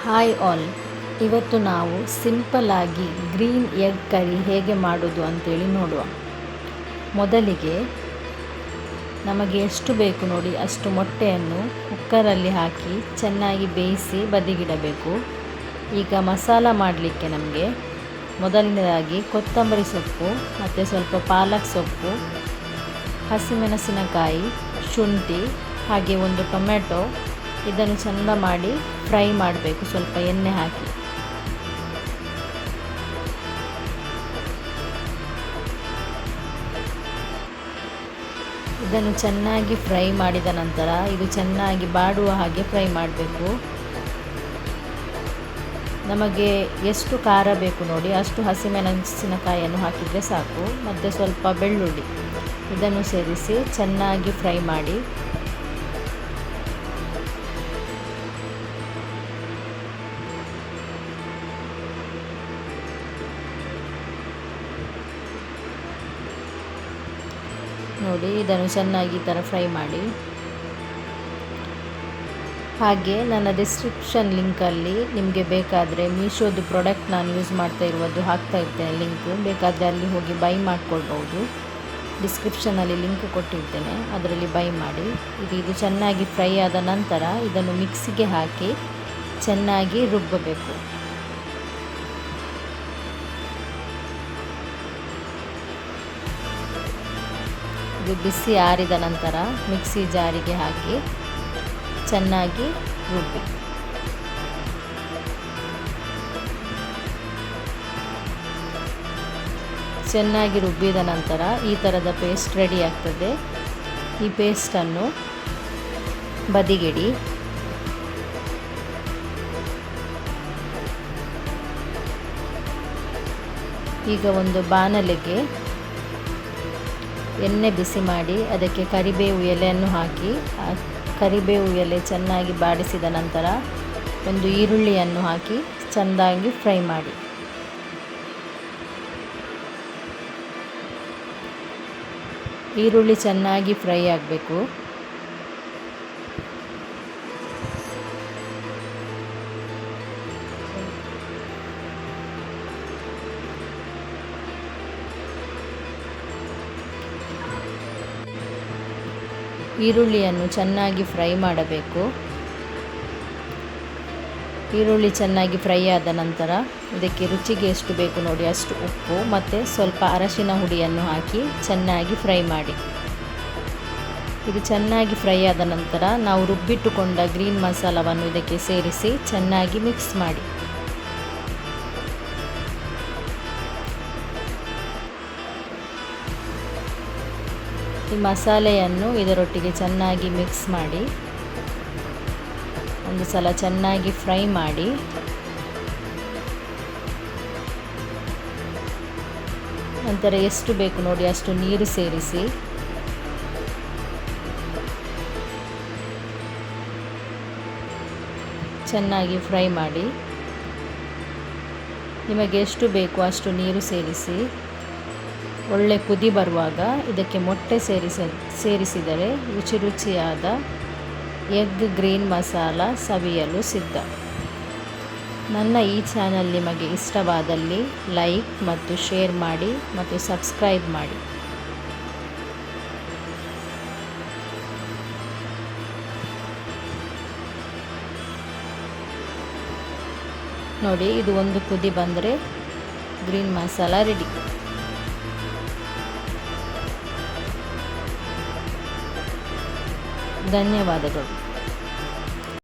Hi all, ಇವತ್ತು ನಾವು simple ಆಗಿ ಗ್ರೀನ್ ಎಗ್ ಕರಿ ಹೇಗೆ ಮಾಡೋದು ಅಂತೇಳಿ ನೋಡುವ. ಮೊದಲಿಗೆ ನಮಗೆ ಎಷ್ಟು ಬೇಕು ನೋಡಿ ಅಷ್ಟು ಮೊಟ್ಟೆಯನ್ನು ಕುಕ್ಕರಲ್ಲಿ ಹಾಕಿ ಚೆನ್ನಾಗಿ ಬೇಯಿಸಿ ಬದಿಗಿಡಬೇಕು. ಈಗ ಮಸಾಲ ಮಾಡಲಿಕ್ಕೆ ನಮಗೆ ಮೊದಲನೇದಾಗಿ ಕೊತ್ತಂಬರಿ ಸೊಪ್ಪು ಮತ್ತು ಸ್ವಲ್ಪ ಪಾಲಕ್ ಸೊಪ್ಪು, ಹಸಿಮೆಣಸಿನಕಾಯಿ, ಶುಂಠಿ ಹಾಗೆ ಒಂದು ಟೊಮೆಟೊ, ಇದನ್ನು ಚೆಂದ ಮಾಡಿ ಫ್ರೈ ಮಾಡಬೇಕು ಸ್ವಲ್ಪ ಎಣ್ಣೆ ಹಾಕಿ. ಇದನ್ನು ಚೆನ್ನಾಗಿ ಫ್ರೈ ಮಾಡಿದ ನಂತರ ಇದು ಚೆನ್ನಾಗಿ ಬಾಡುವ ಹಾಗೆ ಫ್ರೈ ಮಾಡಬೇಕು. ನಮಗೆ ಎಷ್ಟು ಖಾರ ಬೇಕು ನೋಡಿ ಅಷ್ಟು ಹಸಿಮೆಣಸಿನಕಾಯಿಯನ್ನು ಹಾಕಿದರೆ ಸಾಕು. ಮತ್ತು ಸ್ವಲ್ಪ ಬೆಳ್ಳುಳ್ಳಿ ಇದನ್ನು ಸೇರಿಸಿ ಚೆನ್ನಾಗಿ ಫ್ರೈ ಮಾಡಿ. ನೋಡಿ ಇದನ್ನು ಚೆನ್ನಾಗಿ ಈ ಥರ ಫ್ರೈ ಮಾಡಿ. ಹಾಗೆ ನನ್ನ ಡಿಸ್ಕ್ರಿಪ್ಷನ್ ಲಿಂಕಲ್ಲಿ ನಿಮಗೆ ಬೇಕಾದರೆ ಮೀಶೋದು ಪ್ರಾಡಕ್ಟ್ ನಾನು ಯೂಸ್ ಮಾಡ್ತಾ ಇರುವುದು ಹಾಕ್ತಾ ಇರ್ತೇನೆ ಲಿಂಕ್, ಬೇಕಾದರೆ ಅಲ್ಲಿ ಹೋಗಿ ಬೈ ಮಾಡ್ಕೊಳ್ಬೋದು. ಡಿಸ್ಕ್ರಿಪ್ಷನಲ್ಲಿ ಲಿಂಕ್ ಕೊಟ್ಟಿರ್ತೇನೆ, ಅದರಲ್ಲಿ ಬೈ ಮಾಡಿ. ಇದು ಚೆನ್ನಾಗಿ ಫ್ರೈ ಆದ ನಂತರ ಇದನ್ನು ಮಿಕ್ಸಿಗೆ ಹಾಕಿ ಚೆನ್ನಾಗಿ ರುಬ್ಬಬೇಕು. ಇದು ಬಿಸಿ ಆರಿದ ನಂತರ ಮಿಕ್ಸಿ ಜಾರಿಗೆ ಹಾಕಿ ಚೆನ್ನಾಗಿ ರುಬ್ಬಿ. ಚೆನ್ನಾಗಿ ರುಬ್ಬಿದ ನಂತರ ಈ ಥರದ ಪೇಸ್ಟ್ ರೆಡಿ ಆಗ್ತದೆ. ಈ ಪೇಸ್ಟನ್ನು ಬದಿಗಿಡಿ. ಈಗ ಒಂದು ಬಾಣಲೆಗೆ ಎಣ್ಣೆ ಬಿಸಿ ಮಾಡಿ ಅದಕ್ಕೆ ಕರಿಬೇವು ಎಲೆಯನ್ನು ಹಾಕಿ, ಆ ಕರಿಬೇವು ಎಲೆ ಚೆನ್ನಾಗಿ ಬಾಡಿಸಿದ ನಂತರ ಒಂದು ಈರುಳ್ಳಿಯನ್ನು ಹಾಕಿ ಚೆಂದಾಗಿ ಫ್ರೈ ಮಾಡಿ. ಈರುಳ್ಳಿ ಚೆನ್ನಾಗಿ ಫ್ರೈ ಆಗಬೇಕು. ಈರುಳ್ಳಿಯನ್ನು ಚೆನ್ನಾಗಿ ಫ್ರೈ ಮಾಡಬೇಕು. ಈರುಳ್ಳಿ ಚೆನ್ನಾಗಿ ಫ್ರೈ ಆದ ನಂತರ ಇದಕ್ಕೆ ರುಚಿಗೆ ಎಷ್ಟು ಬೇಕು ನೋಡಿ ಅಷ್ಟು ಉಪ್ಪು ಮತ್ತು ಸ್ವಲ್ಪ ಅರಶಿನ ಹುಡಿಯನ್ನು ಹಾಕಿ ಚೆನ್ನಾಗಿ ಫ್ರೈ ಮಾಡಿ. ಇದು ಚೆನ್ನಾಗಿ ಫ್ರೈ ಆದ ನಂತರ ನಾವು ರುಬ್ಬಿಟ್ಟುಕೊಂಡ ಗ್ರೀನ್ ಮಸಾಲವನ್ನು ಇದಕ್ಕೆ ಸೇರಿಸಿ ಚೆನ್ನಾಗಿ ಮಿಕ್ಸ್ ಮಾಡಿ. ಈ ಮಸಾಲೆಯನ್ನು ಇದರೊಟ್ಟಿಗೆ ಚೆನ್ನಾಗಿ ಮಿಕ್ಸ್ ಮಾಡಿ ಒಂದು ಸಲ ಚೆನ್ನಾಗಿ ಫ್ರೈ ಮಾಡಿ. ನಂತರ ಎಷ್ಟು ಬೇಕು ನೋಡಿ ಅಷ್ಟು ನೀರು ಸೇರಿಸಿ ಚೆನ್ನಾಗಿ ಫ್ರೈ ಮಾಡಿ. ನಿಮಗೆ ಎಷ್ಟು ಬೇಕು ಅಷ್ಟು ನೀರು ಸೇರಿಸಿ ಒಳ್ಳೆ ಕುದಿ ಬರುವಾಗ ಇದಕ್ಕೆ ಮೊಟ್ಟೆ ಸೇರಿಸಿದರೆ ರುಚಿಯಾದ ಎಗ್ ಗ್ರೀನ್ ಮಸಾಲ ಸವಿಯಲು ಸಿದ್ಧ. ನನ್ನ ಈ ಚಾನಲ್ ನಿಮಗೆ ಇಷ್ಟವಾದಲ್ಲಿ ಲೈಕ್ ಮತ್ತು ಶೇರ್ ಮಾಡಿ ಮತ್ತು ಸಬ್ಸ್ಕ್ರೈಬ್ ಮಾಡಿ. ನೋಡಿ ಇದು ಒಂದು ಕುದಿ ಬಂದರೆ ಗ್ರೀನ್ ಮಸಾಲ ರೆಡಿ. ಧನ್ಯವಾದಗಳು.